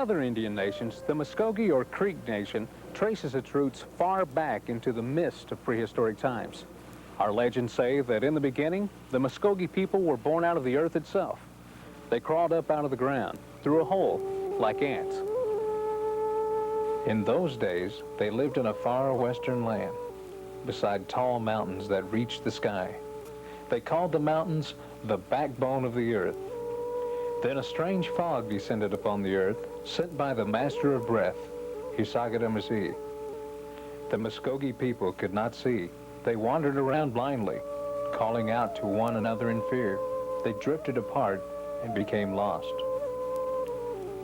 other Indian nations, the Muskogee or Creek Nation traces its roots far back into the mist of prehistoric times. Our legends say that in the beginning, the Muskogee people were born out of the earth itself. They crawled up out of the ground, through a hole, like ants. In those days, they lived in a far western land, beside tall mountains that reached the sky. They called the mountains the backbone of the earth. Then a strange fog descended upon the earth, sent by the master of breath, Hisagadamasi. The Muskogee people could not see. They wandered around blindly, calling out to one another in fear. They drifted apart and became lost.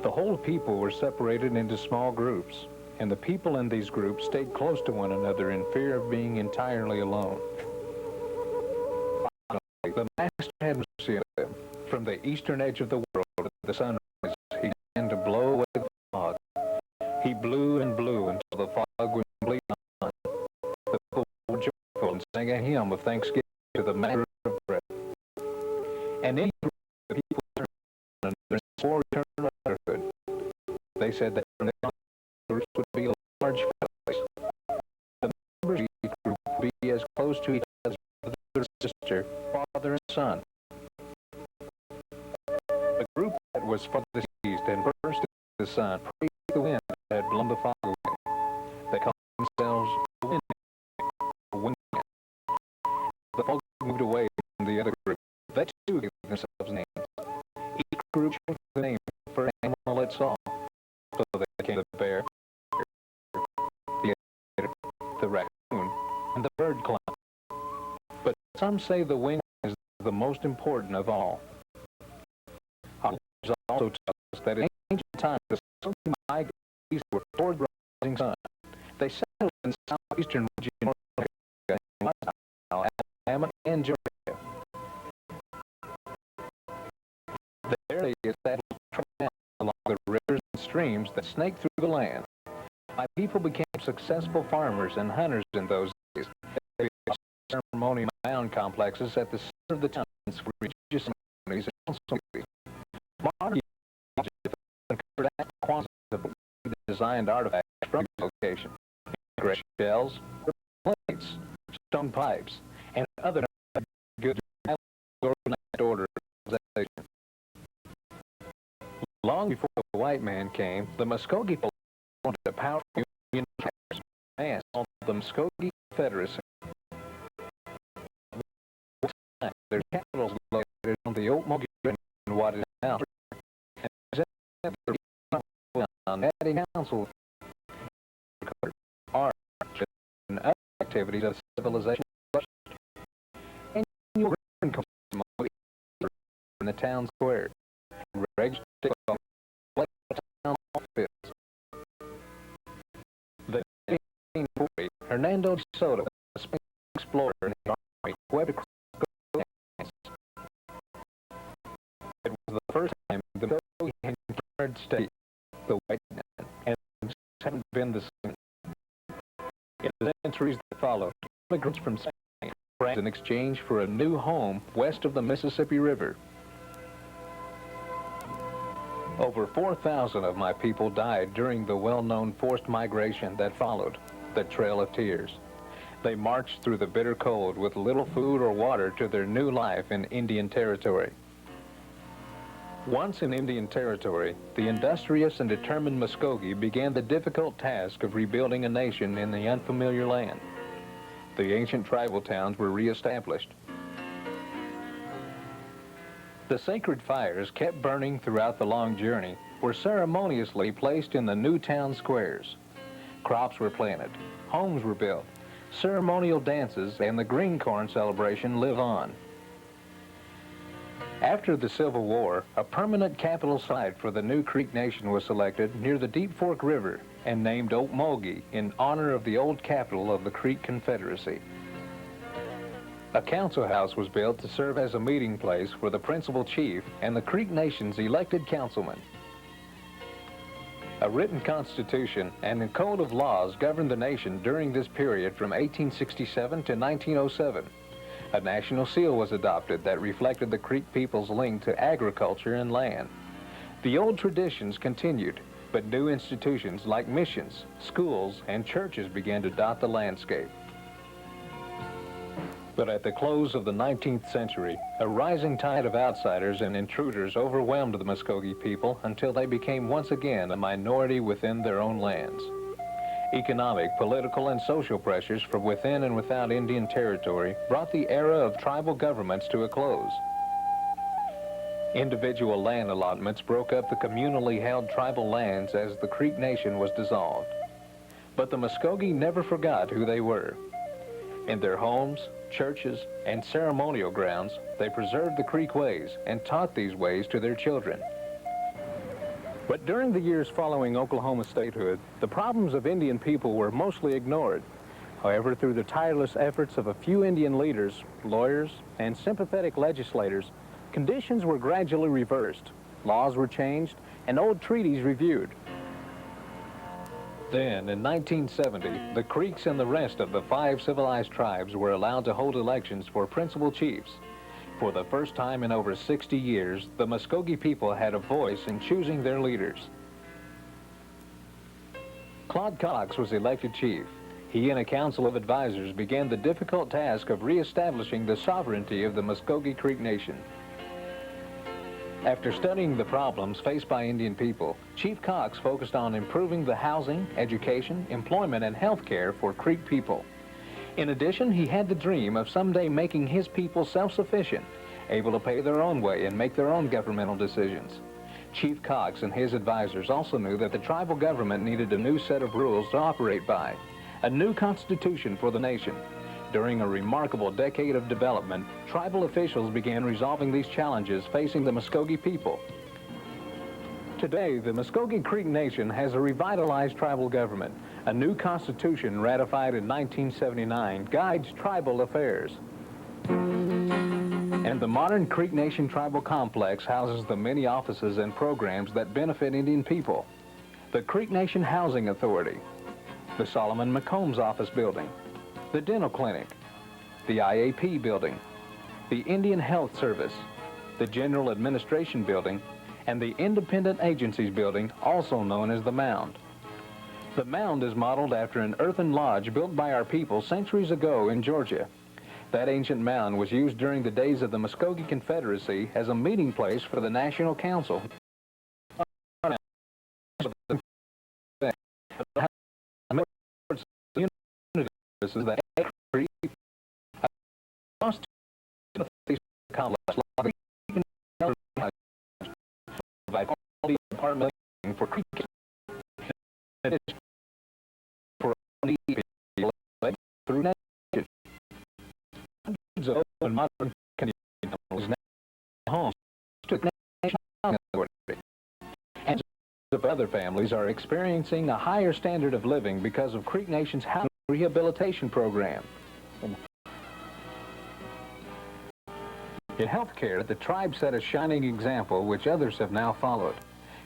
The whole people were separated into small groups, and the people in these groups stayed close to one another in fear of being entirely alone. Finally, the master had mercy on them. From the eastern edge of the world at the sunrise, he began to blow away the fog. He blew and blew until the fog was completely gone. The people were joyful and sang a hymn of thanksgiving to the master of breath. And in the people turned and swore eternal brotherhood. They said that from the groups would be a large family. The members of each group would be as close to each other as brother and sister, father and son. The group that was farthest east and first to the sun praised the wind that had blown the fog away. They called themselves the wind. The fog moved away from the other group. They too gave themselves names. Each group chose the name for an animal it saw. So they became the bear, the alligator, the raccoon, and the bird clown. But some say the wing is the most important of all. Our legends also tell us that in ancient times the Muskogee migrated eastward toward the rising sun. They settled in the southeastern region of North America, Alabama, and Georgia. There they established trails along the rivers and streams that snake through the land. My people became successful farmers and hunters in those days. They built ceremonial mound complexes at the center of the towns for religious ceremonies and also modern designed artifacts from the location, great shells, plates, stone pipes, and other goods organized order of civilization. Long before the white man came, the Muskogee people wanted a powerful union and called the Muskogee Confederacy. Their capital was located on the Okmulgee River in what is now, and the adding council art and other activities of civilization. Annual in the town square. Registered town office. The 1840, Hernando de Soto, a Spanish explorer in the army, swept across the lands. It was the first time the Muskogee had entered state, the white man, and hadn't been the same. In the centuries that followed, immigrants from Spain ran in exchange for a new home west of the Mississippi River. Over 4,000 of my people died during the well-known forced migration that followed, the Trail of Tears. They marched through the bitter cold with little food or water to their new life in Indian Territory. Once in Indian Territory, the industrious and determined Muskogee began the difficult task of rebuilding a nation in the unfamiliar land. The ancient tribal towns were reestablished. The sacred fires kept burning throughout the long journey were ceremoniously placed in the new town squares. Crops were planted, homes were built, ceremonial dances and the green corn celebration live on. After the Civil War, a permanent capital site for the new Creek Nation was selected near the Deep Fork River and named Okmulgee in honor of the old capital of the Creek Confederacy. A council house was built to serve as a meeting place for the principal chief and the Creek Nation's elected councilmen. A written constitution and a code of laws governed the nation during this period from 1867 to 1907. A national seal was adopted that reflected the Creek people's link to agriculture and land. The old traditions continued, but new institutions like missions, schools, and churches began to dot the landscape. But at the close of the 19th century, a rising tide of outsiders and intruders overwhelmed the Muskogee people until they became once again a minority within their own lands. Economic, political, and social pressures from within and without Indian Territory brought the era of tribal governments to a close. Individual land allotments broke up the communally held tribal lands as the Creek Nation was dissolved. But the Muskogee never forgot who they were. In their homes, churches, and ceremonial grounds, they preserved the Creek ways and taught these ways to their children. But during the years following Oklahoma statehood, the problems of Indian people were mostly ignored. However, through the tireless efforts of a few Indian leaders, lawyers, and sympathetic legislators, conditions were gradually reversed, laws were changed, and old treaties reviewed. Then, in 1970, the Creeks and the rest of the 5 civilized tribes were allowed to hold elections for principal chiefs. For the first time in over 60 years, the Muskogee people had a voice in choosing their leaders. Claude Cox was elected chief. He and a council of advisors began the difficult task of reestablishing the sovereignty of the Muskogee Creek Nation. After studying the problems faced by Indian people, Chief Cox focused on improving the housing, education, employment, and health care for Creek people. In addition, he had the dream of someday making his people self-sufficient, able to pay their own way and make their own governmental decisions. Chief Cox and his advisors also knew that the tribal government needed a new set of rules to operate by, a new constitution for the nation. During a remarkable decade of development, tribal officials began resolving these challenges facing the Muskogee people. Today, the Muskogee Creek Nation has a revitalized tribal government. A new constitution ratified in 1979 guides tribal affairs. And the modern Creek Nation tribal complex houses the many offices and programs that benefit Indian people. The Creek Nation Housing Authority, the Solomon McCombs Office Building, the Dental Clinic, the IAP Building, the Indian Health Service, the General Administration Building, and the Independent Agencies Building, also known as the Mound. The Mound is modeled after an earthen lodge built by our people centuries ago in Georgia. That ancient mound was used during the days of the Muskogee Confederacy as a meeting place for the National Council. For Creek for through nation. And modern communities now homes to the National Authority. And of other families are experiencing a higher standard of living because of Creek Nation's housing rehabilitation program. In healthcare, the tribe set a shining example which others have now followed.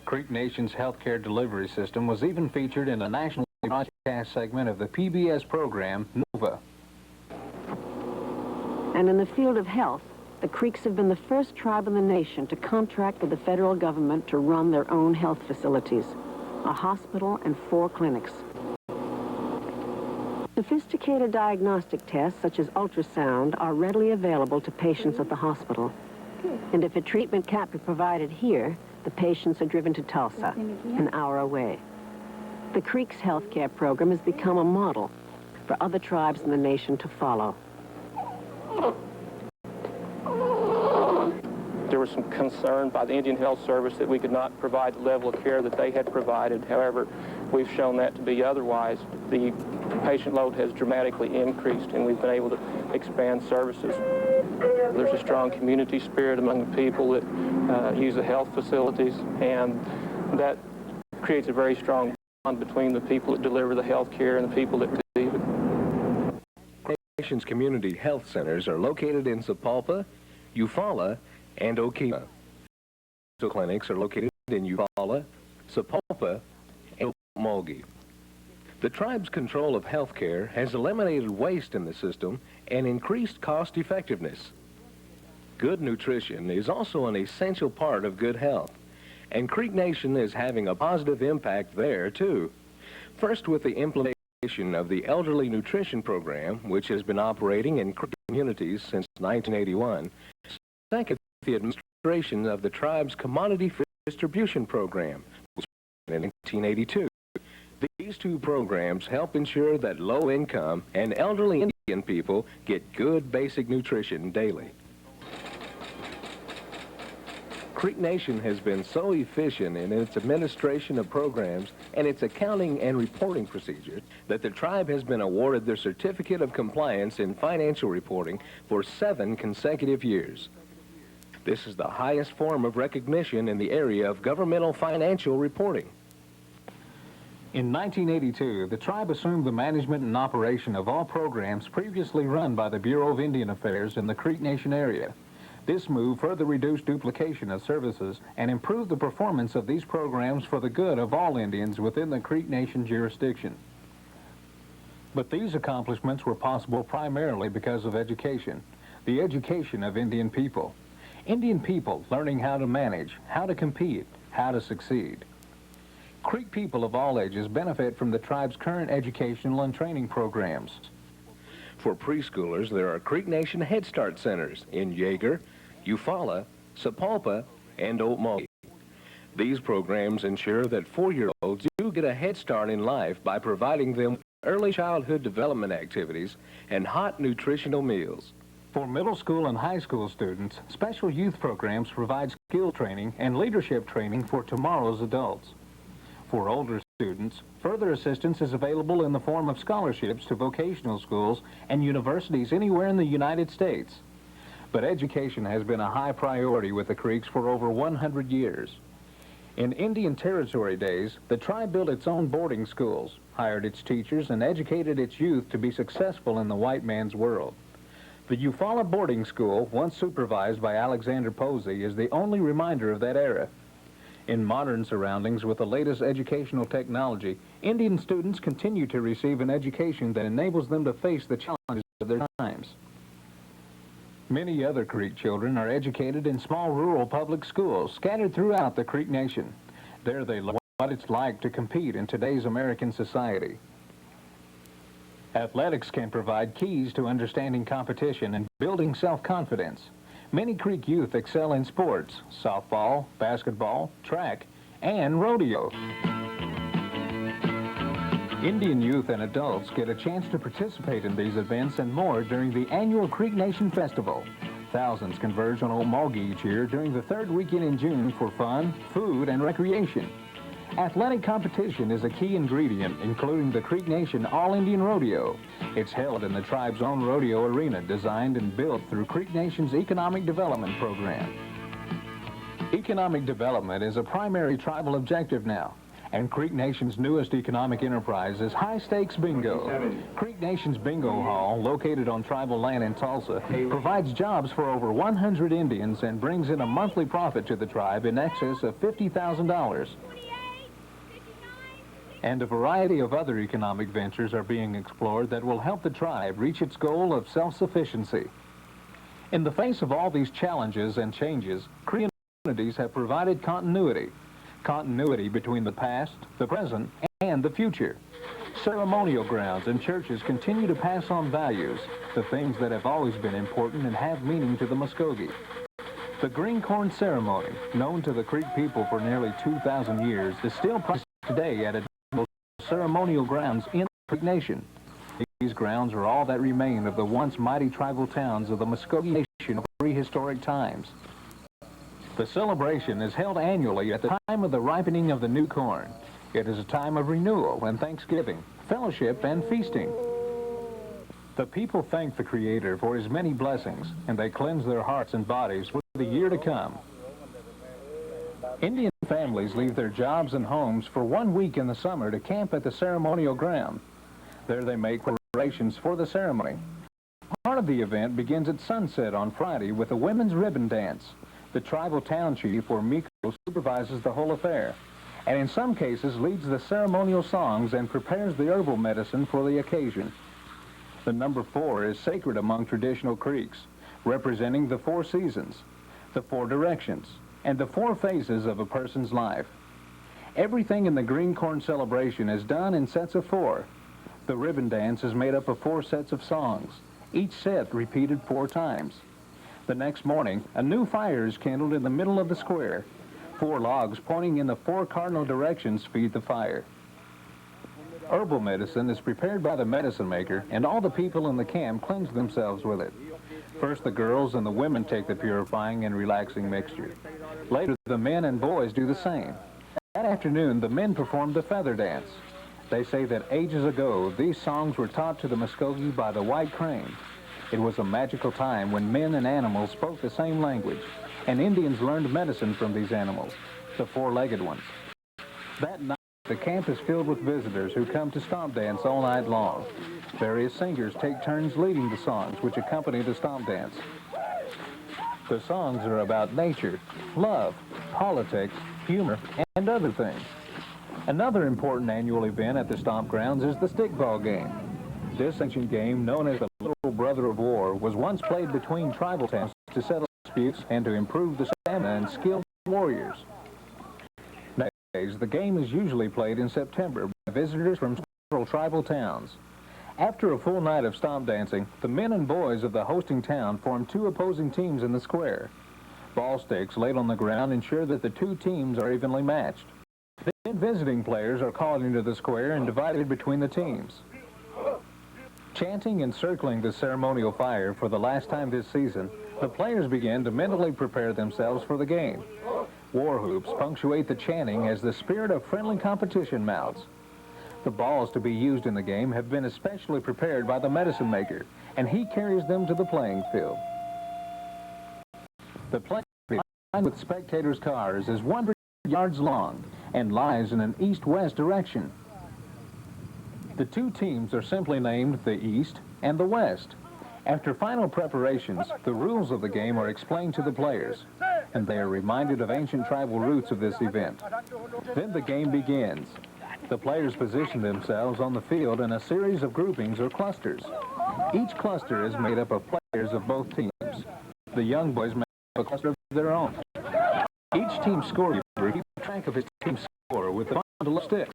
Creek Nation's healthcare delivery system was even featured in a national broadcast segment of the PBS program, Nova. And in the field of health, the Creeks have been the first tribe in the nation to contract with the federal government to run their own health facilities, a hospital and 4 clinics. Sophisticated diagnostic tests, such as ultrasound, are readily available to patients at the hospital. And if a treatment can't be provided here, the patients are driven to Tulsa, an hour away. The Creeks healthcare program has become a model for other tribes in the nation to follow. There was some concern by the Indian Health Service that we could not provide the level of care that they had provided. However, we've shown that to be otherwise. The patient load has dramatically increased, and we've been able to expand services. There's a strong community spirit among the people that use the health facilities, and that creates a very strong bond between the people that deliver the health care and the people that receive it. The nation's community health centers are located in Sapulpa, Eufaula, and Okemah. The clinics are located in Eufaula, Sapulpa, and Okmulgee. The tribe's control of health care has eliminated waste in the system and increased cost effectiveness. Good nutrition is also an essential part of good health, and Creek Nation is having a positive impact there, too. First, with the implementation of the Elderly Nutrition Program, which has been operating in Creek communities since 1981. Second, the administration of the tribe's Commodity Fish Distribution Program, which was in 1982. These two programs help ensure that low-income and elderly Indian people get good basic nutrition daily. Creek Nation has been so efficient in its administration of programs and its accounting and reporting procedures that the tribe has been awarded their Certificate of Compliance in Financial Reporting for 7 consecutive years. This is the highest form of recognition in the area of governmental financial reporting. In 1982, the tribe assumed the management and operation of all programs previously run by the Bureau of Indian Affairs in the Creek Nation area. This move further reduced duplication of services and improved the performance of these programs for the good of all Indians within the Creek Nation jurisdiction. But these accomplishments were possible primarily because of education, the education of Indian people. Indian people learning how to manage, how to compete, how to succeed. Creek people of all ages benefit from the tribe's current educational and training programs. For preschoolers, there are Creek Nation Head Start centers in Yeager, Eufaula, Sapulpa, and Okmulgee. These programs ensure that 4-year-olds do get a head start in life by providing them with early childhood development activities and hot nutritional meals. For middle school and high school students, special youth programs provide skill training and leadership training for tomorrow's adults. For older students, further assistance is available in the form of scholarships to vocational schools and universities anywhere in the United States. But education has been a high priority with the Creeks for over 100 years. In Indian Territory days, the tribe built its own boarding schools, hired its teachers, and educated its youth to be successful in the white man's world. The Eufaula boarding school, once supervised by Alexander Posey, is the only reminder of that era. In modern surroundings with the latest educational technology, Indian students continue to receive an education that enables them to face the challenges of their times. Many other Creek children are educated in small rural public schools scattered throughout the Creek Nation. There they learn what it's like to compete in today's American society. Athletics can provide keys to understanding competition and building self-confidence. Many Creek youth excel in sports, softball, basketball, track, and rodeo. Indian youth and adults get a chance to participate in these events and more during the annual Creek Nation Festival. Thousands converge on Okmulgee each year during the 3rd weekend in June for fun, food, and recreation. Athletic competition is a key ingredient, including the Creek Nation All-Indian Rodeo. It's held in the tribe's own rodeo arena, designed and built through Creek Nation's Economic Development Program. Economic development is a primary tribal objective now, and Creek Nation's newest economic enterprise is high-stakes bingo. Creek Nation's Bingo Hall, located on tribal land in Tulsa, provides jobs for over 100 Indians and brings in a monthly profit to the tribe in excess of $50,000. And a variety of other economic ventures are being explored that will help the tribe reach its goal of self-sufficiency. In the face of all these challenges and changes, Creek communities have provided continuity between the past, the present, and the future. Ceremonial grounds and churches continue to pass on values, the things that have always been important and have meaning to the Muskogee. The green corn ceremony, known to the Creek people for nearly 2,000 years, is still practiced today at ceremonial grounds in the Creek Nation. These grounds are all that remain of the once mighty tribal towns of the Muskogee Nation of prehistoric times. The celebration is held annually at the time of the ripening of the new corn. It is a time of renewal and thanksgiving, fellowship, and feasting. The people thank the Creator for His many blessings, and they cleanse their hearts and bodies for the year to come. Indian families leave their jobs and homes for 1 week in the summer to camp at the ceremonial ground. There they make preparations for the ceremony. Part of the event begins at sunset on Friday with a women's ribbon dance. The tribal town chief, or Miko, supervises the whole affair, and in some cases leads the ceremonial songs and prepares the herbal medicine for the occasion. The number 4 is sacred among traditional Creeks, representing the 4 seasons, the 4 directions, and the four phases of a person's life. Everything in the green corn celebration is done in sets of four. The ribbon dance is made up of 4 sets of songs, each set repeated 4 times. The next morning, a new fire is kindled in the middle of the square. 4 logs pointing in the 4 cardinal directions feed the fire. Herbal medicine is prepared by the medicine maker, and all the people in the camp cleanse themselves with it. First, the girls and the women take the purifying and relaxing mixture. Later, the men and boys do the same. That afternoon, the men perform the feather dance. They say that ages ago, these songs were taught to the Muskogee by the white crane. It was a magical time when men and animals spoke the same language, and Indians learned medicine from these animals, the 4-legged ones. That night, the camp is filled with visitors who come to stomp dance all night long. Various singers take turns leading the songs which accompany the stomp dance. The songs are about nature, love, politics, humor, and other things. Another important annual event at the stomp grounds is the stickball game. This ancient game, known as the little brother of war, was once played between tribal towns to settle disputes and to improve the stamina and skill of warriors. Nowadays, the game is usually played in September by visitors from several tribal towns. After a full night of stomp dancing, the men and boys of the hosting town form 2 opposing teams in the square. Ball sticks laid on the ground ensure that the 2 teams are evenly matched. Then visiting players are called into the square and divided between the teams. Chanting and circling the ceremonial fire for the last time this season, the players begin to mentally prepare themselves for the game. War hoops punctuate the chanting as the spirit of friendly competition mounts. The balls to be used in the game have been especially prepared by the medicine maker, and he carries them to the playing field. The playing field, lined with spectators' cars, is 100 yards long and lies in an east-west direction. The 2 teams are simply named the East and the West. After final preparations, the rules of the game are explained to the players, and they are reminded of ancient tribal roots of this event. Then the game begins. The players position themselves on the field in a series of groupings or clusters. Each cluster is made up of players of both teams. The young boys make up a cluster of their own. Each team scorekeeper keeps track of his team's score with a bundle of sticks.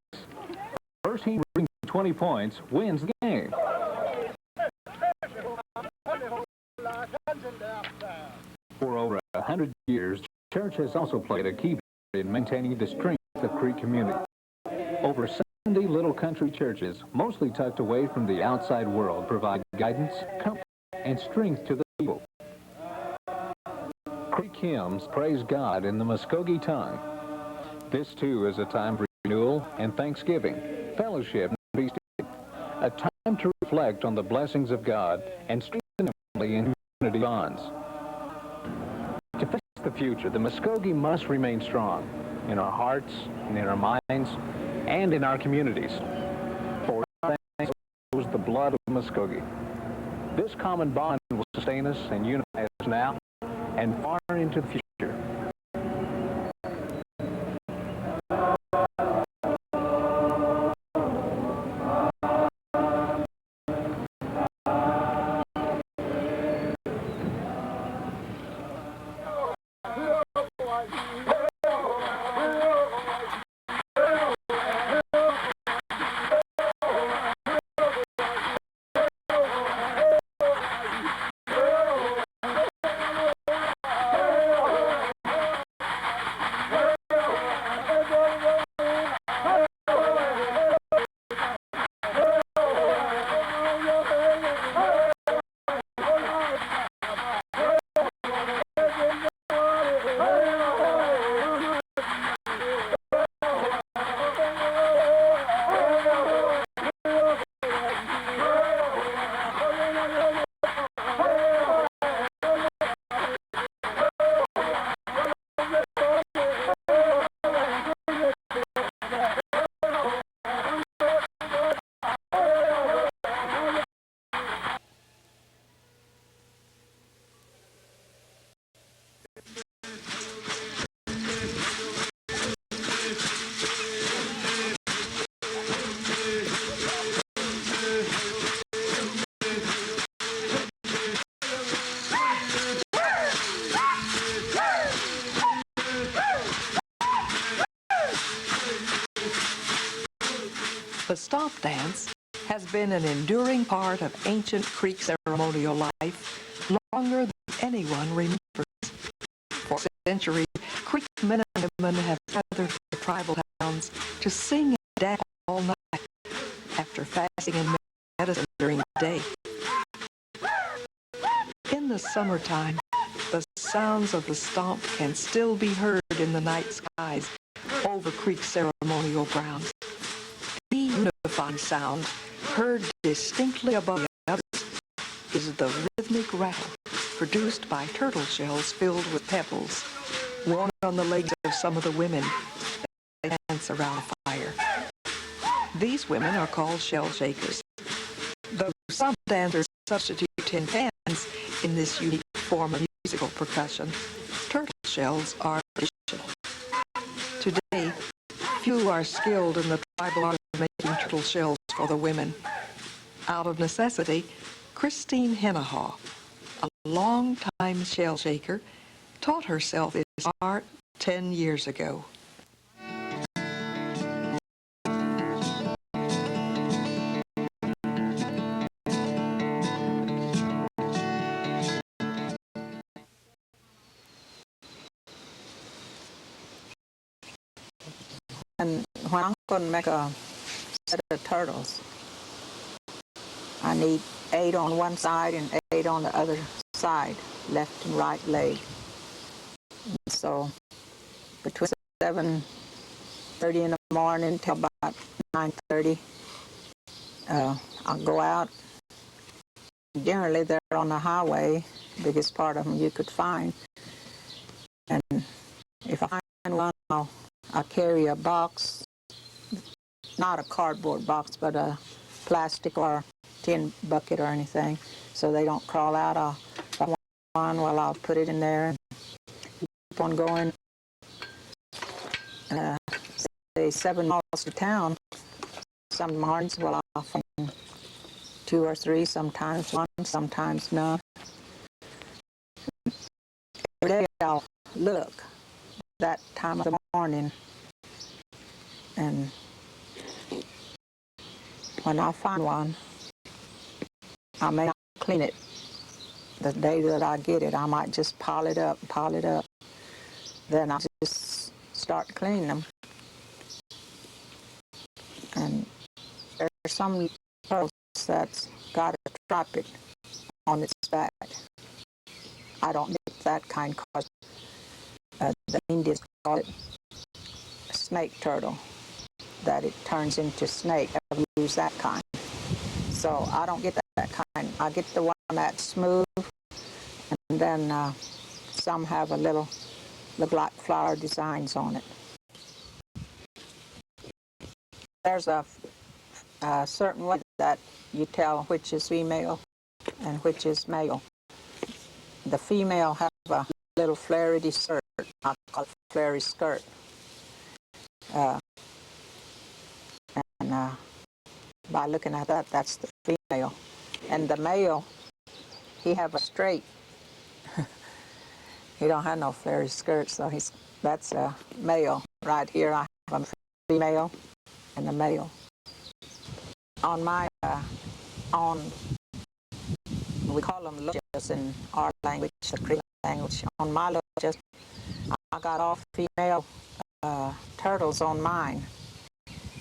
First team brings 20 points wins the game. For over 100 years, the church has also played a key part in maintaining the strength of Creek community. Over 70 little country churches, mostly tucked away from the outside world, provide guidance, comfort, and strength to the people. Creek hymns praise God in the Muskogee tongue. This, too, is a time for renewal and thanksgiving, fellowship, and feasting, a time to reflect on the blessings of God and strengthen family and community bonds. To face the future, the Muskogee must remain strong in our hearts, and in our minds, and in our communities. For thanks flows the blood of Muskogee. This common bond will sustain us and unify us now and far into the future. stomp dance has been an enduring part of ancient Creek ceremonial life longer than anyone remembers. For centuries, Creek men and women have gathered to tribal towns to sing and dance all night after fasting and medicine during the day. In the summertime, the sounds of the stomp can still be heard in the night skies over Creek ceremonial grounds. The unifying sound, heard distinctly above the others, is the rhythmic rattle produced by turtle shells filled with pebbles, worn on the legs of some of the women that dance around a fire. These women are called shell shakers. Though some dancers substitute tin cans in this unique form of musical percussion, turtle shells are traditional. Today, few are skilled in the tribal art of making turtle shells for the women. Out of necessity, Christine Hennahaw, a long-time shell shaker, taught herself this art 10 years ago. And when I'm going to make a set of turtles, I need 8 on one side and 8 on the other side, left and right leg. And so between 7:30 in the morning till about 9:30, I'll go out. Generally, they're on the highway, biggest part of them you could find. And if I find one, I'll carry a box, not a cardboard box, but a plastic or tin bucket or anything, so they don't crawl out. I'll find one, well, I'll put it in there and keep on going. Say 7 miles to town. Some mornings, well, I'll find 2 or 3, sometimes 1, sometimes none. Every day I'll look that time of the morning, and when I find one, I may not clean it. The day that I get it, I might just pile it up. Then I'll just start cleaning them. And there's some turtles that's got a tropic on its back. I don't need that kind because the Indians call it a snake turtle, that it turns into snake. I use that kind. So I don't get that kind. I get the one that's smooth, and then some have a little, look like flower designs on it. There's a certain way that you tell which is female and which is male. The female have a little flary skirt, I call it flary skirt. By looking at that, that's the female. And the male, he have a straight. He don't have no flary skirt, so that's a male. Right here I have a female and a male. On my we call them lodges in our language, the Creek language. On my lodges, I got all female turtles on mine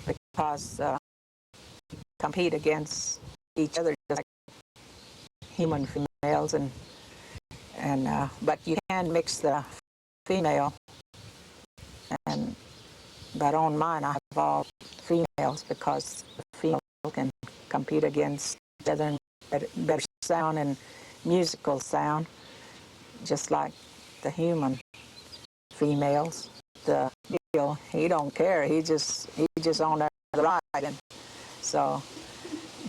because compete against each other just like human females, and but you can mix the female, but on mine I have all females because the female can compete against each other and better sound and musical sound, just like the human females. The male, he don't care. He just on there the ride, and so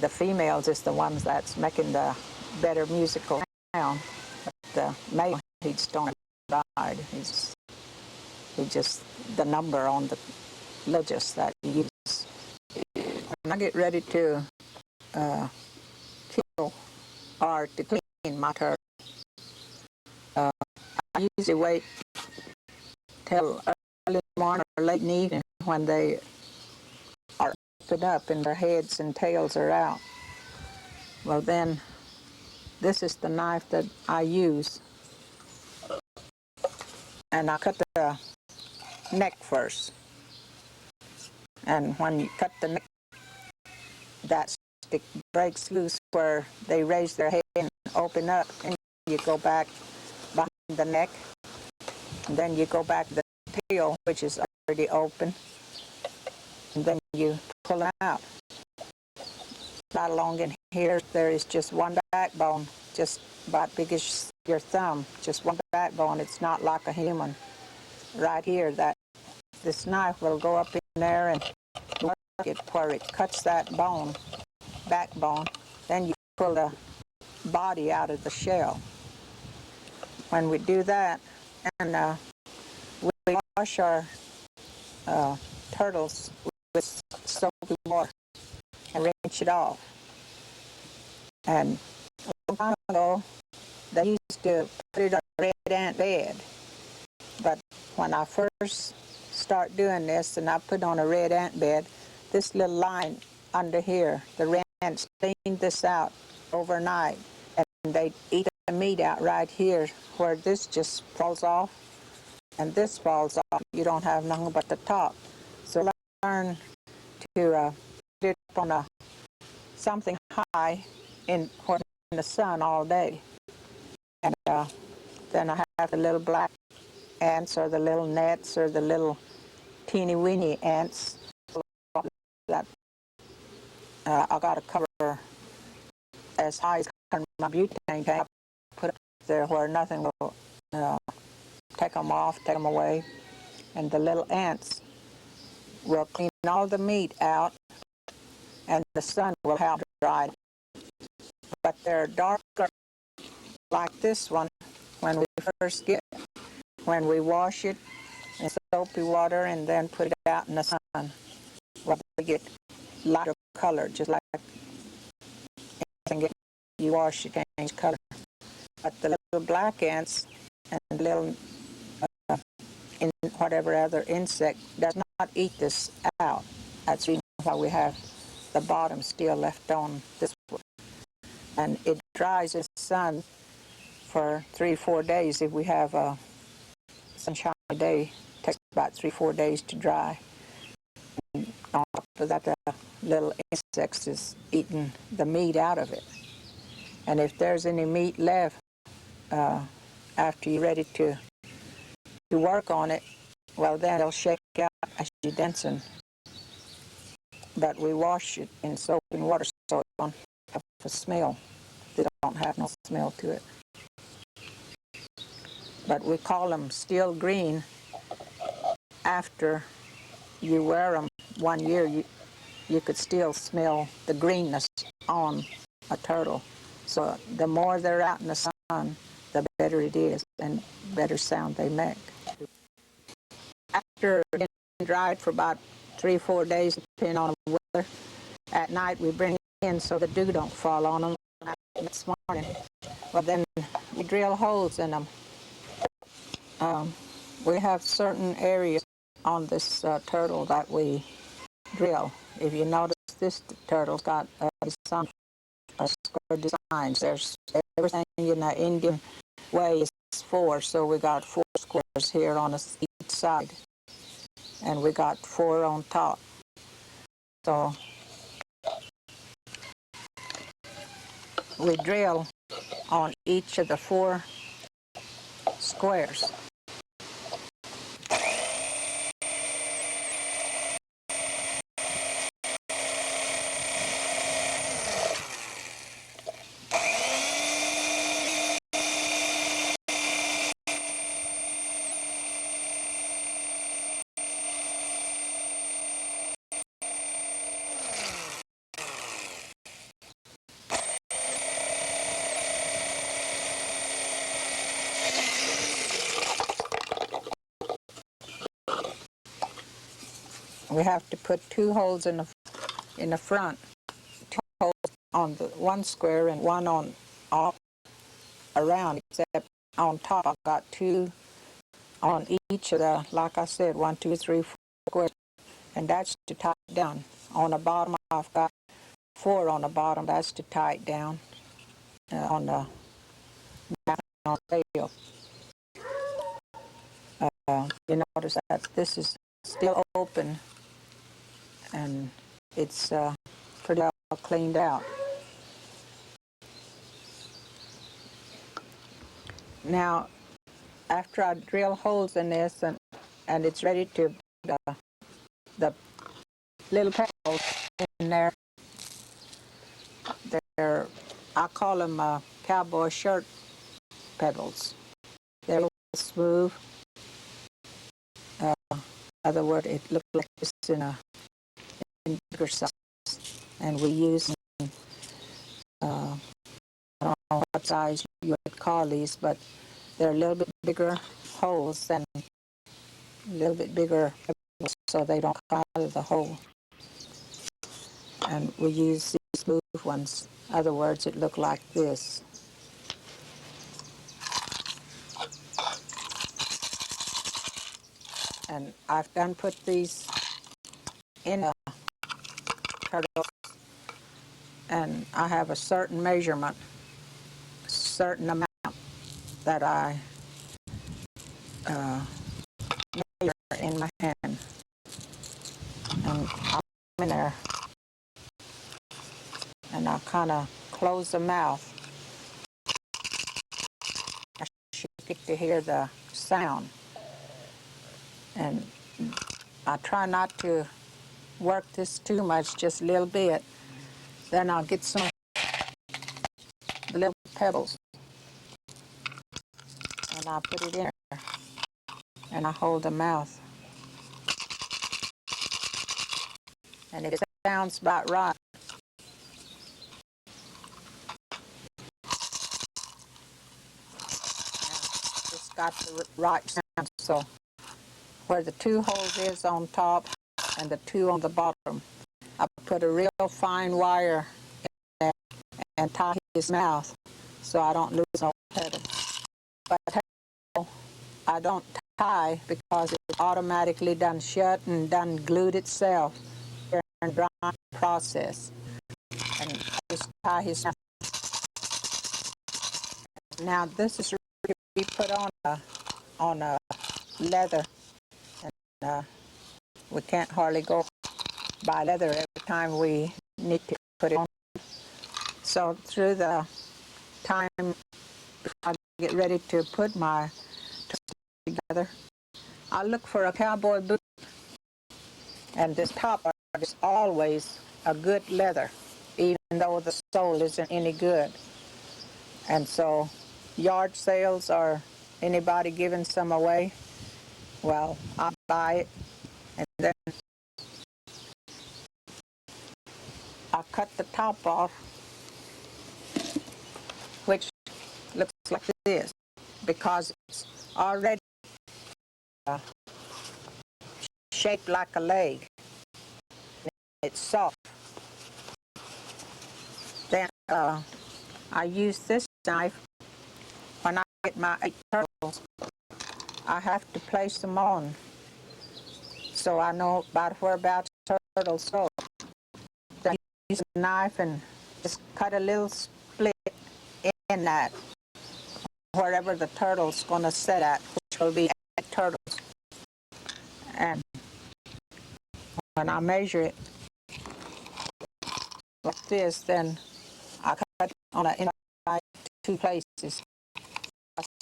the females is the ones that's making the better musical sound. But the male, he just don't ride. He just the number on the ledges that he uses. When I get ready to kill or to clean my turtle, I usually wait till early morning or late in the evening when they are open up and their heads and tails are out. Well then, this is the knife that I use. And I cut the neck first. And when you cut the neck, that stick breaks loose where they raise their head and open up, and you go back behind the neck, and then you go back to the tail, which is already open, and then you pull it out. Right along in here, there is just one backbone, just about big as your thumb, just one backbone. It's not like a human. Right here, that this knife will go up in there and work it where it cuts that bone, backbone. Then you pull the body out of the shell. When we do that, and we wash our turtles with soapy water and rinse it off. And a long time ago, they used to put it on a red ant bed. But when I first start doing this and I put on a red ant bed, this little line under here, the red ants clean this out overnight, and they eat the meat out right here where this just falls off and this falls off. You don't have nothing but the top. So learn to put it up on something high in the sun all day. And then I have the little black ants or the little gnats or the little teeny weeny ants that I got to cover as high as my butane tank. I put it there where nothing will take them off, take them away. And the little ants will clean all the meat out, and the sun will help dry it. But they're darker like this one when we first get it. When we wash it in soapy water and then put it out in the sun, well, they get lighter color, just like anything you wash it change color. But the little black ants and the little in whatever other insect does not eat this out. That's the reason why we have the bottom still left on this one. And it dries in the sun for 3-4 days. If we have a sunshiny day, it takes about 3-4 days to dry. And on top of that, the little insects is eating the meat out of it. And if there's any meat left after you're ready to work on it, well, then it'll shake out as you densing. But we wash it in soap and water so it don't have a smell. They don't have no smell to it. But we call them steel green. After you wear them 1 year, you could still smell the greenness on a turtle. So the more they're out in the sun, the better it is and better sound they make. After getting dried for about 3-4 days, depending on the weather, at night we bring it in so the dew don't fall on them. Next morning, well, then we drill holes in them. We have certain areas on this turtle that we drill. If you notice, this turtle's got some square designs. There's everything in the Indian way is 4, so we got 4 squares here on each side, and we got 4 on top. So we drill on each of the 4 squares. We have to put 2 holes in the front, 2 holes on the one square and 1 on all around, except on top I've got 2 on each of the, like I said, 1, 2, 3, 4 squares, and that's to tie it down. on the bottom. I've got 4 on the bottom. That's to tie it down on the tail. You notice that this is still open and it's pretty well cleaned out. Now, after I drill holes in this and it's ready to the little petals in there, I call them cowboy shirt petals. They're a little smooth. Other word, it looks like this in bigger size, and we use I don't know what size you would call these, but they're a little bit bigger holes than a little bit bigger, so they don't come out of the hole. And we use these smooth ones. Other words, it look like this. And I've done put these in a turtle, and I have a certain measurement, certain amount that I measure in my hand. And I'll come in there, and I'll kind of close the mouth. I should get to hear the sound. And I try not to work this too much, just a little bit. Then I'll get some of the little pebbles, and I'll put it in there, and I hold the mouth. And if it sounds about right, it's got the right sound. So where the 2 holes is on top and the 2 on the bottom, I put a real fine wire in there and tie his mouth so I don't lose no pedal. But I don't tie because it's automatically done shut and done glued itself during the drying process. And I just tie his mouth. Now this is ready to be put on a leather. And we can't hardly go buy leather every time we need to put it on. So through the time I get ready to put my together, I look for a cowboy boot, and this top part is always a good leather, even though the sole isn't any good. And so yard sales or anybody giving some away, well, I buy it, and then I cut the top off, which looks like this, because it's already shaped like a leg. It's soft. Then I use this knife. When I get my 8 turtles, I have to place them on so I know about whereabouts turtles go. Then I use a knife and just cut a little split in that, wherever the turtle's going to sit at, which will be 8 turtles. And when I measure it like this, then I cut on the inside 2 places.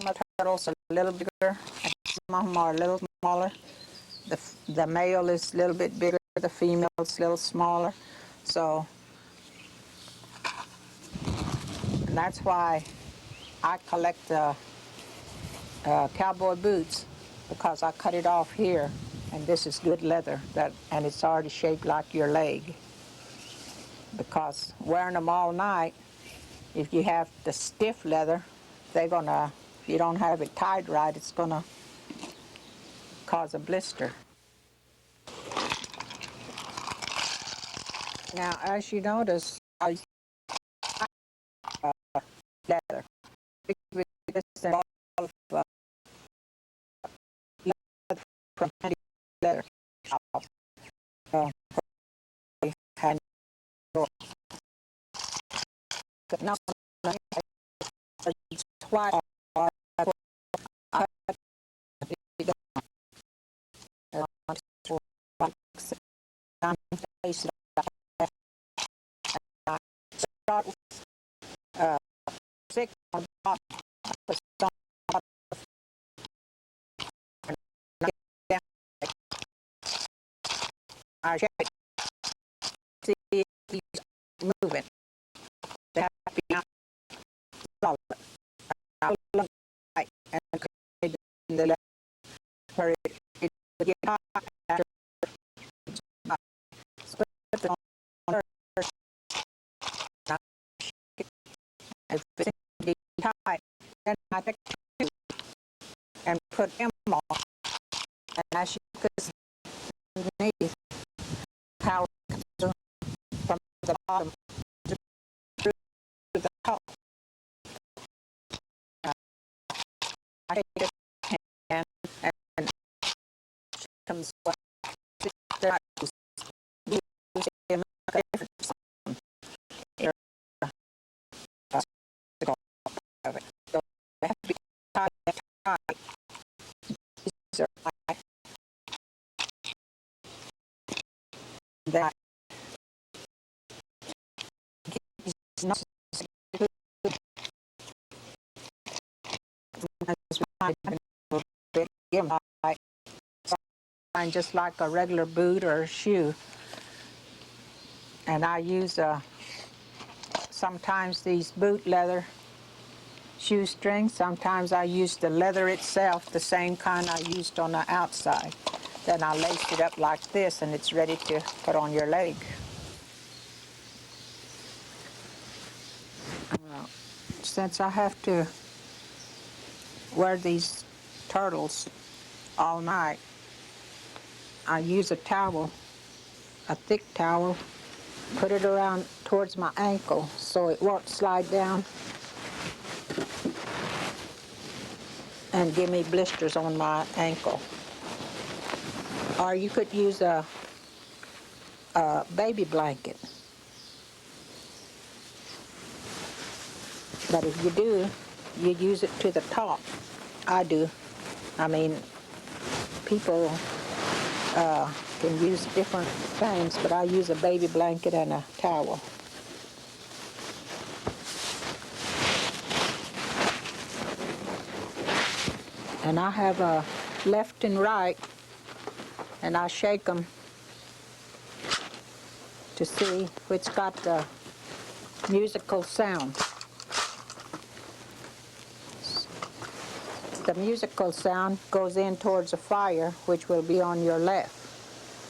Some of the turtles are a little bigger, and some of them are a little smaller. The male is a little bit bigger, the female is a little smaller. So, and that's why I collect the cowboy boots, because I cut it off here, and this is good leather, and it's already shaped like your leg. Because wearing them all night, if you have the stiff leather, they're gonna, if you don't have it tied right, it's gonna cause a blister. Now, as you notice, I leather. This is all of leather from leather shop. no, it's white. Sick on top. I check. See if he's moving. They have to be solid. Right. And the left where it would get hot after it's hot. Put it on first. If it's tight, then I take two and put them on. And as you can see underneath, how it comes from the bottom through the top. I take it and comes what there is a difference here of it. So they have to be tight. These are tight. That is not just like a regular boot or a shoe, and I use sometimes these boot leather shoestrings. Sometimes I use the leather itself, the same kind I used on the outside. Then I lace it up like this, and it's ready to put on your leg. Since I have to wear these turtles all night, I use a towel, a thick towel, put it around towards my ankle so it won't slide down and give me blisters on my ankle. Or you could use a baby blanket. But if you do, you use it to the top. I do. I mean, people can use different things, but I use a baby blanket and a towel. And I have a left and right, and I shake them to see which got the musical sound. The musical sound goes in towards the fire, which will be on your left.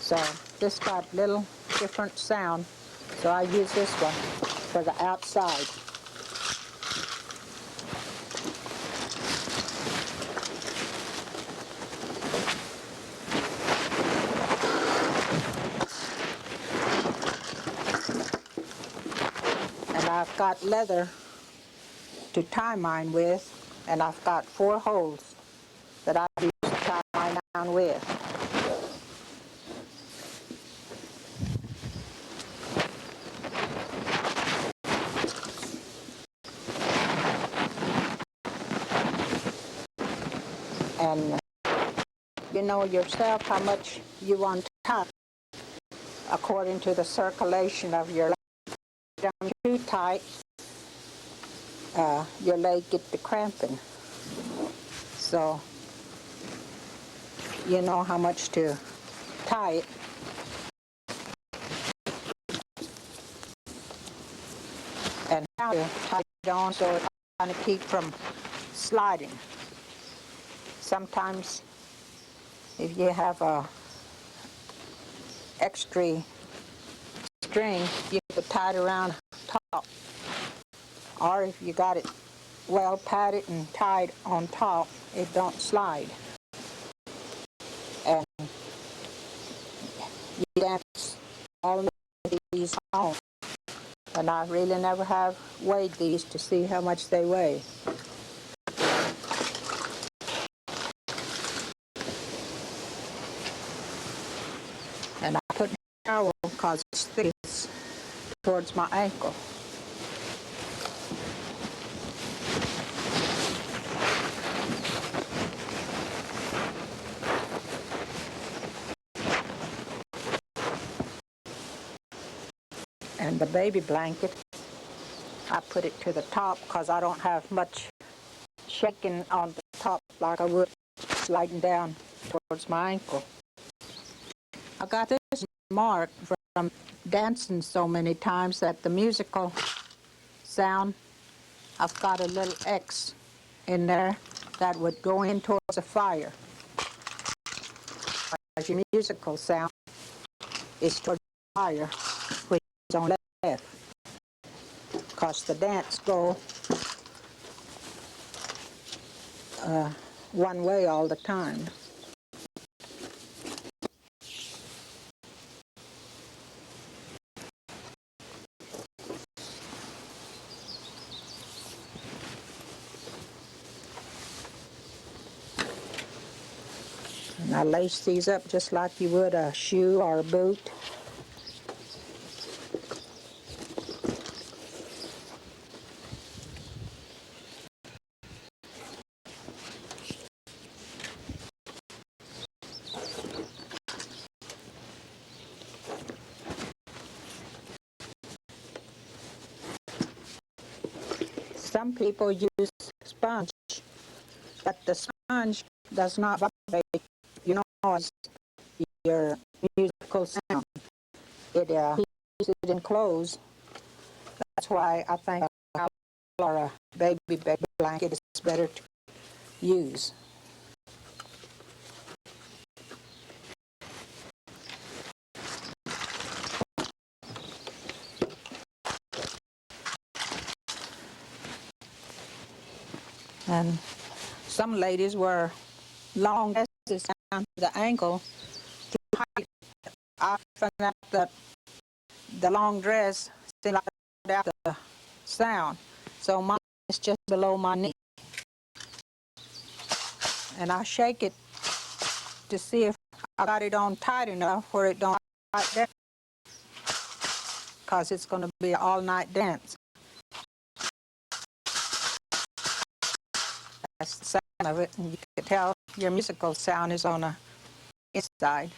So this got little different sound, so I use this one for the outside. And I've got leather to tie mine with, and I've got 4 holes that I use to tie mine down with. And you know yourself how much you want to tie according to the circulation of your leg. Down too tight, your leg get the cramping. So you know how much to tie it. And how to tie it on so it's kind of keep from sliding. Sometimes if you have a extra string, you could tie it around top. Or if you got it well padded and tied on top, it don't slide. And you dance all these home. And I really never have weighed these to see how much they weigh. And I put a towel because it's thick towards my ankle. And the baby blanket, I put it to the top because I don't have much shaking on the top like I would sliding down towards my ankle. I got this mark from dancing so many times that the musical sound, I've got a little X in there that would go in towards a fire. As your musical sound is towards the fire, which is on left. Because the dance go one way all the time. And I lace these up just like you would a shoe or a boot. Some people use sponge, but the sponge does not vibrate, your musical sound. It keeps it enclosed. That's why I think a towel or a baby blanket is better to use. And some ladies wear long dresses down to the ankle to hide. I found out the long dress still out the sound, so mine is just below my knee. And I shake it to see if I got it on tight enough where it don't right there, because it's going to be an all-night dance. That's the sound of it, and you can tell your musical sound is on the inside.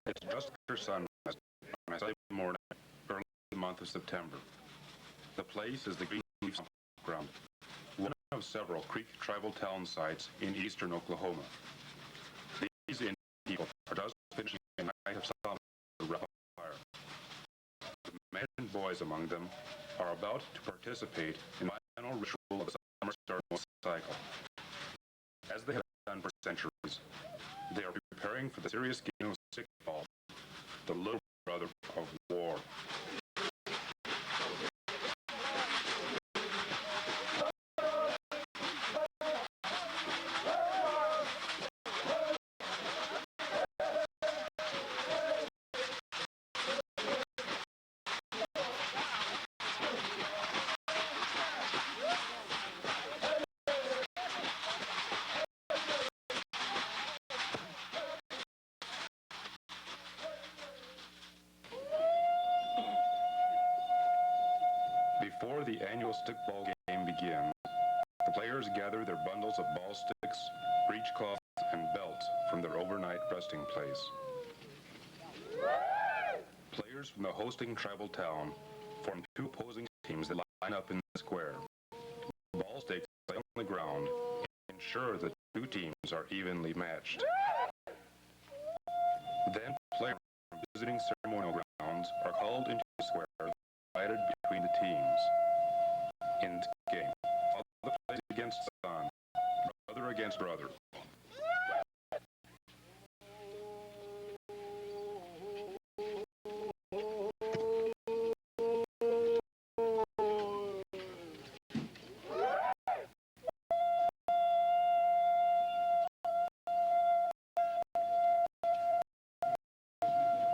It's just after sunrise on a Sunday morning, early in the month of September. The place is the Green Leaf Ground, one of several Creek tribal town sites in eastern Oklahoma. These Indian people are just finishing a night of solitude around the fire. The men and boys among them are about to participate in the final ritual of the summer ceremonial cycle. As they have done for centuries, they are preparing for the serious game of stickball, the little brother of war. Before the annual stickball game begins, the players gather their bundles of ball sticks, breechcloths, and belts from their overnight resting place. Players from the hosting tribal town form two opposing teams that line up in the square. Ball sticks lay on the ground and ensure the two teams are evenly matched. Then players from visiting ceremonial grounds are called into the square against brother.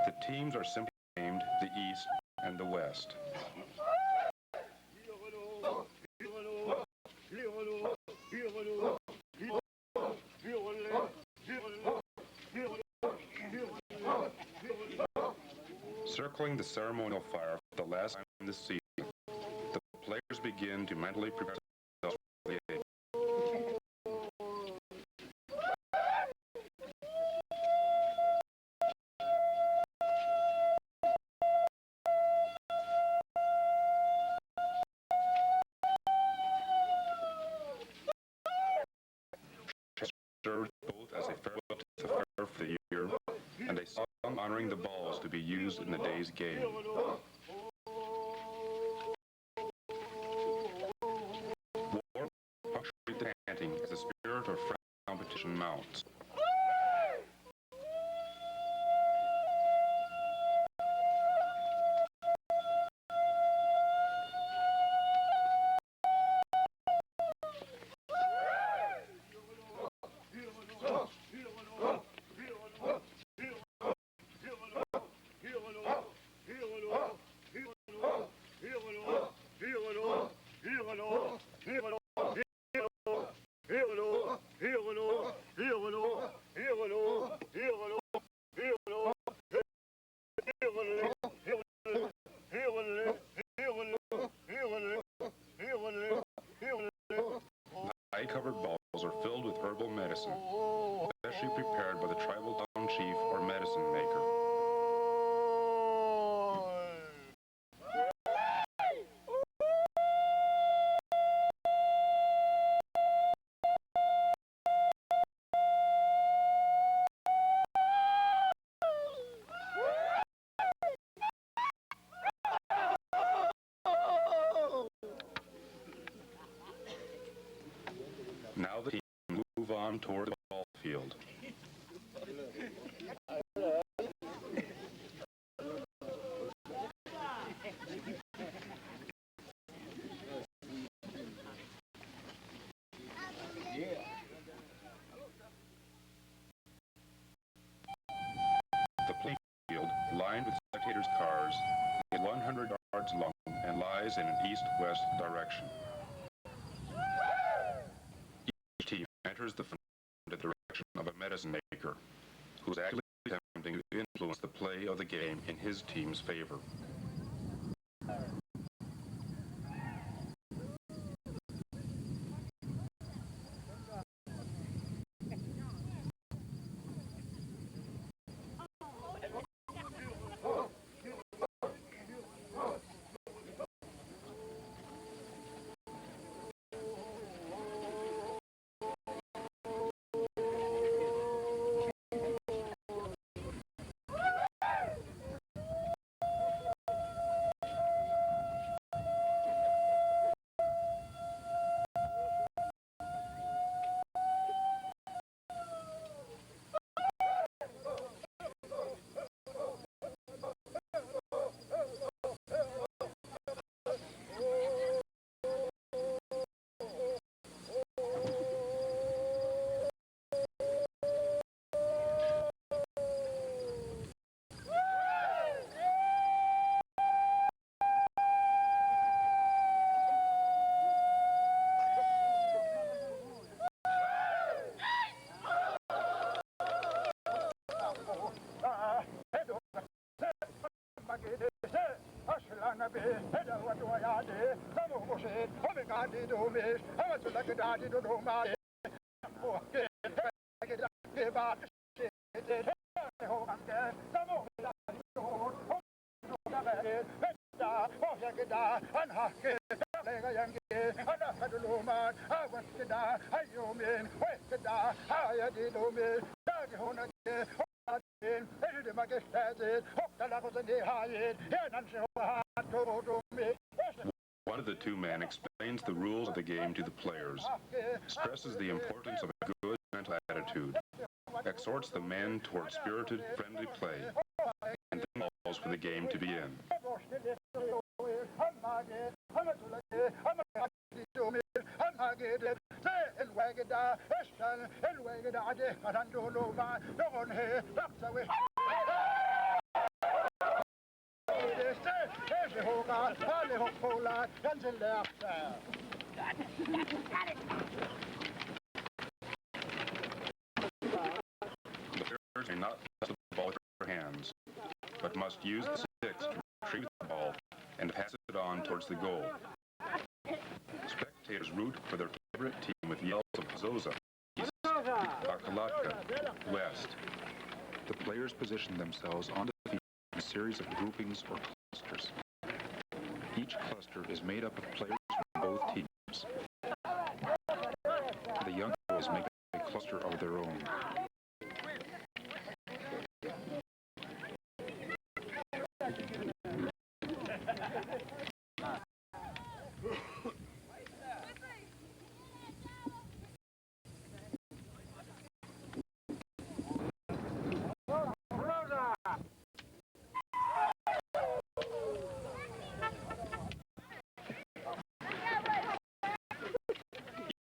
The teams are simply named the East and the West. Circling the ceremonial fire for the last time this season, the players begin to mentally prepare themselves for the game. Served both as a farewell to the fair for the year and a song honoring the balls to be used in the day's game. War punctuate the chanting as the spirit of friendly competition mounts. Covered balls are filled with herbal medicine, specially prepared by the tribal town chief or medicine maker. Now the team move on toward the ball field. The playing field, lined with spectators' cars, is 100 yards long and lies in an east-west direction. Each team enters the field in the direction of a medicine maker, who is actively attempting to influence the play of the game in his team's favor. One of of the two men explains the rules of the game to the players, stresses the importance of a good mental attitude, exhorts the men toward spirited, friendly play, and then calls for the game to begin. The players may not pass the ball with their hands, but must use the sticks to retrieve the ball and pass it on towards the goal. Spectators root for their favorite team with yells of Zoza, East, Akalatka, West. The players position themselves on the field in a series of groupings or clusters. Each cluster is made up of players from both teams. The young boys make a cluster of their own.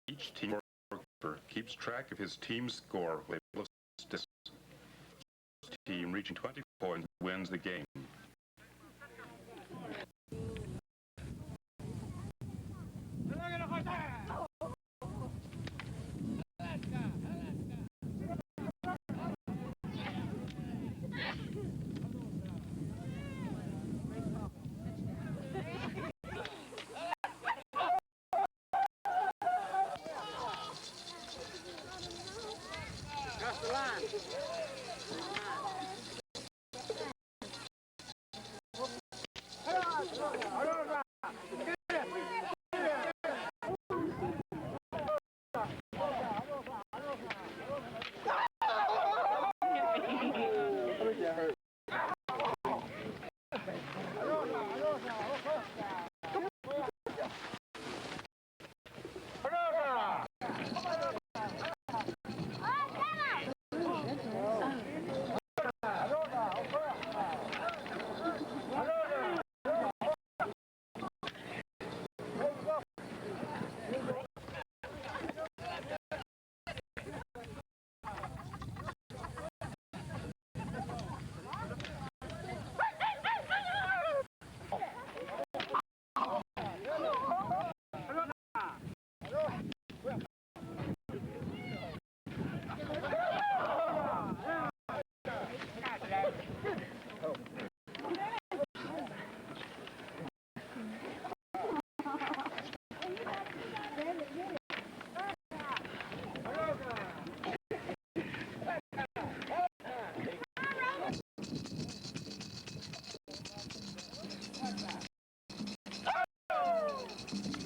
Each team worker keeps track of his team's score with a table of sticks. The team reaching 20 points wins the game.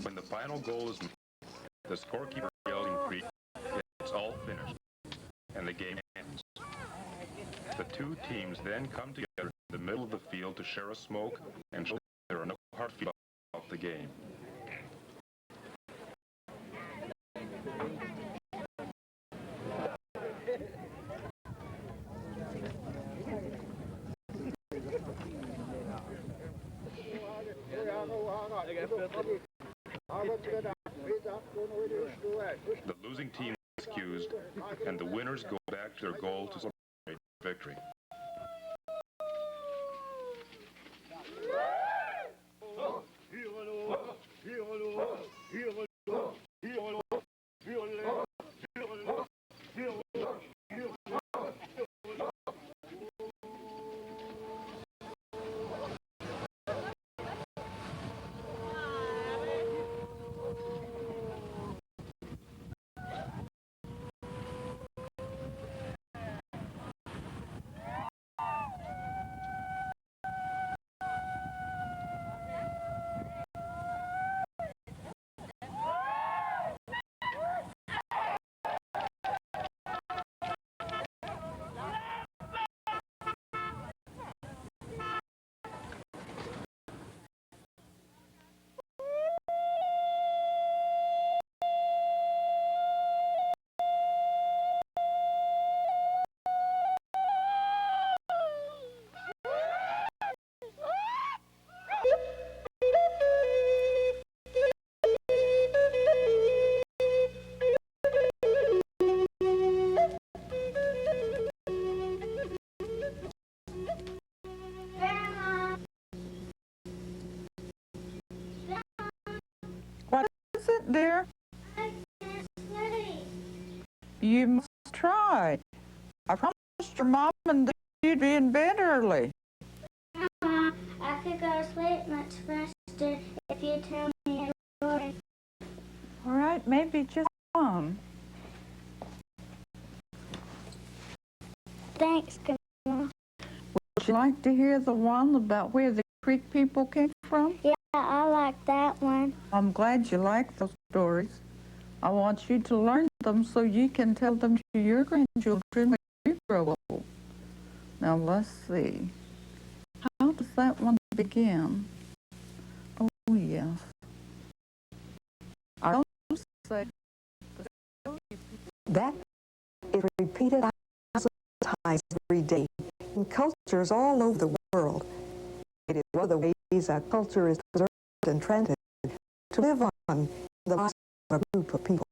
When the final goal is made, the scorekeeper yells in Greek, "It's all finished," and the game ends. The two teams then come together in the middle of the field to share a smoke and show there are no hard feelings about the game. The losing team is excused, and the winners go back to their goal to celebrate victory. is it, dear? I can't sleep. You must try. I promised your mom and dad you'd be in bed early. I could go to sleep much faster if you tell me a story. All right, maybe just one. Thanks, Grandma. Would you like to hear the one about where the Creek people came from? Yeah, I like that one. I'm glad you like those stories. I want you to learn them so you can tell them to your grandchildren when you grow old. Now let's see. How does that one begin? Oh, yes. I don't say That is repeated thousands of times every day in cultures all over the world. It is one of the ways a culture is preserved and transmitted to live on in the lives of a group of people.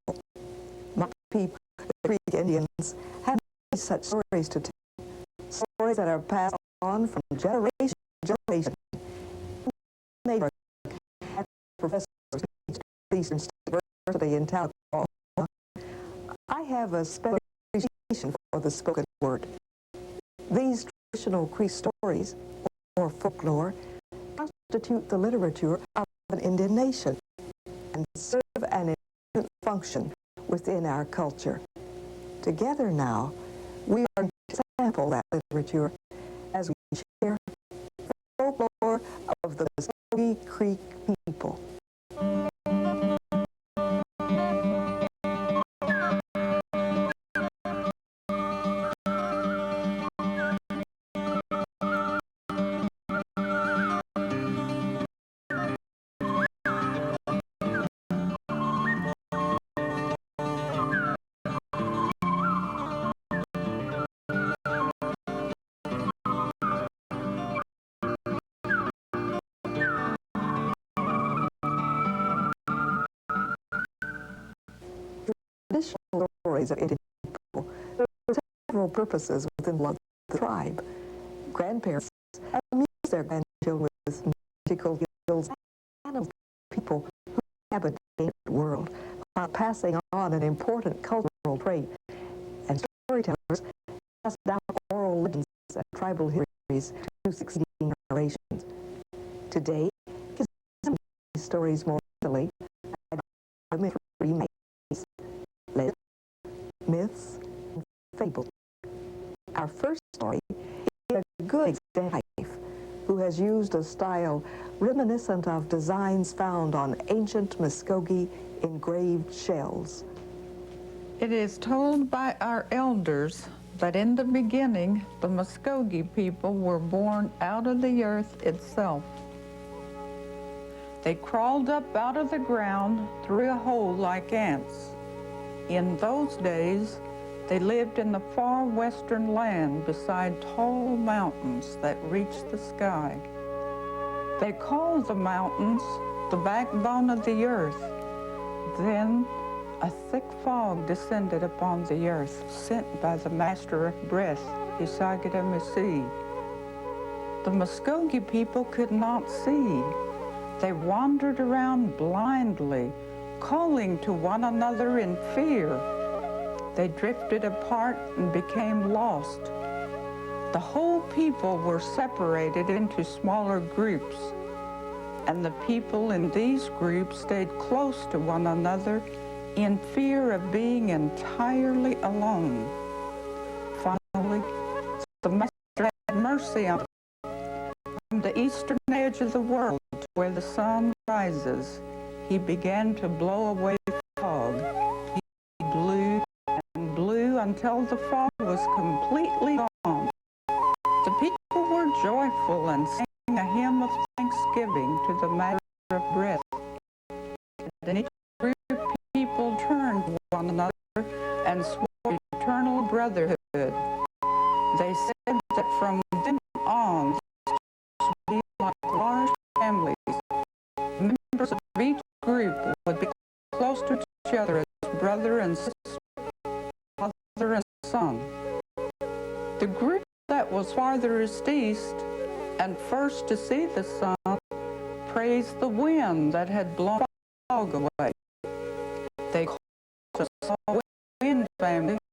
My people, the Creek Indians, have many such stories to tell, stories that are passed on from generation to generation. They are professors at Eastern State University in Tahlequah. I have a special appreciation for the spoken word. These traditional Cree stories, or folklore, constitute the literature of an Indian nation and serve an important function within our culture. Together now, we are to sample that literature as we share the folklore of the Muskogee Creek people. Traditional stories of Indian people serve several purposes within the tribe. Grandparents amuse their grandchildren with magical skills and people who inhabit the ancient world while passing on an important cultural trait. And storytellers pass down oral legends and tribal histories to succeeding generations. Today, kids listen to these stories more easily by three ways: legends, myths, and fables. Our first story is a good example of life who has used a style reminiscent of designs found on ancient Muskogee engraved shells. It is told by our elders that in the beginning, the Muskogee people were born out of the earth itself. They crawled up out of the ground through a hole like ants. In those days, they lived in the far western land beside tall mountains that reached the sky. They called the mountains the backbone of the earth. Then a thick fog descended upon the earth, sent by the master of breath, Isagidamisi. The Muskogee people could not see. They wandered around blindly, calling to one another in fear. They drifted apart and became lost. The whole people were separated into smaller groups, and the people in these groups stayed close to one another in fear of being entirely alone. Finally, the Master had mercy on them. From the eastern edge of the world, where the sun rises, he began to blow away the fog. He blew and blew until the fog was completely gone. The people were joyful and sang a hymn of thanksgiving to the Master of breath. And each group of people turned to one another and swore eternal brotherhood. They said that from then on, would be like large families. Members of each group would be close to each other as brother and sister, father and son. The group that was farthest east and first to see the sun praised the wind that had blown fog away. family.